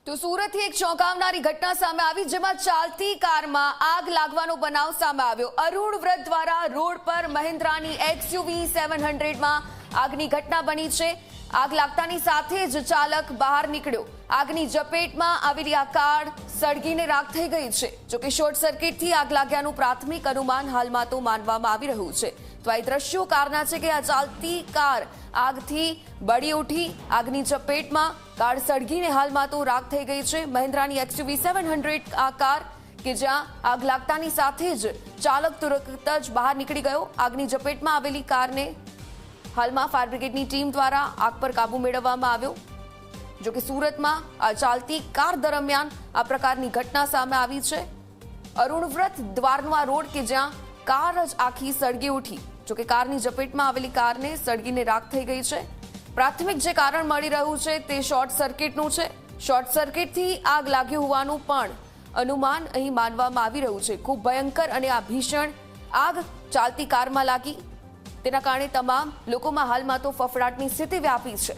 તો સુરતથી એક ચોંકાવનારી ઘટના સામે આવી, જેમાં ચાલતી કારમાં આગ લાગવાનો બનાવ સામે આવ્યો। અરુણ વ્રત દ્વારા રોડ પર મહિન્દ્રાની XUV 700માં આગની ઘટના બની છે। આગ લાગતાની સાથે જ ચાલક બહાર નીકળ્યો। આગની ઝપેટમાં આવેલી આ કાર સળગીને રાખ થઈ ગઈ છે। જોકે શોર્ટ સર્કિટથી આગ લાગ્યાનું પ્રાથમિક અનુમાન હાલમાં તો માનવામાં આવી રહ્યું છે। તો આ દ્રશ્યો કારના છે કે આ ચાલતી કાર આગથી બળી ઉઠી। આગની ઝપેટમાં કાર સળગીને હાલમાં તો રાખ થઈ ગઈ છે। મહિન્દ્રાની XUV 700 આ કાર કે જ્યાં આગ લાગતાની સાથે જ ચાલક તુરંત જ બહાર નીકળી ગયો। આગની ઝપેટમાં આવેલી કારને હાલમાં ફાયર બ્રિગેડની ટીમ દ્વારા આગ પર કાબુ મેળવવામાં આવ્યો। જો કે સુરતમાં આ ચાલતી કાર દરમિયાન આ પ્રકારની ઘટના સામે આવી છે। અરુણ વ્રત દ્વારનો આ રોડ કે જ્યાં કાર જ આખી સળગી ઉઠી। જો કે કારની ઝપેટમાં આવેલી કારને સળગીને રાખ થઈ ગઈ છે। પ્રાથમિક જે કારણ મળી રહ્યું છે તે શોર્ટ સર્કિટનું છે। શોર્ટ સર્કિટથી આગ લાગી હોવાનું પણ અનુમાન અહીં માનવામાં આવી રહ્યું છે। ખૂબ ભયંકર અને આ ભીષણ આગ ચાલતી કારમાં લાગી, તેના કારણે તમામ લોકોમાં હાલમાં તો ફફડાટની સ્થિતિ વ્યાપી છે।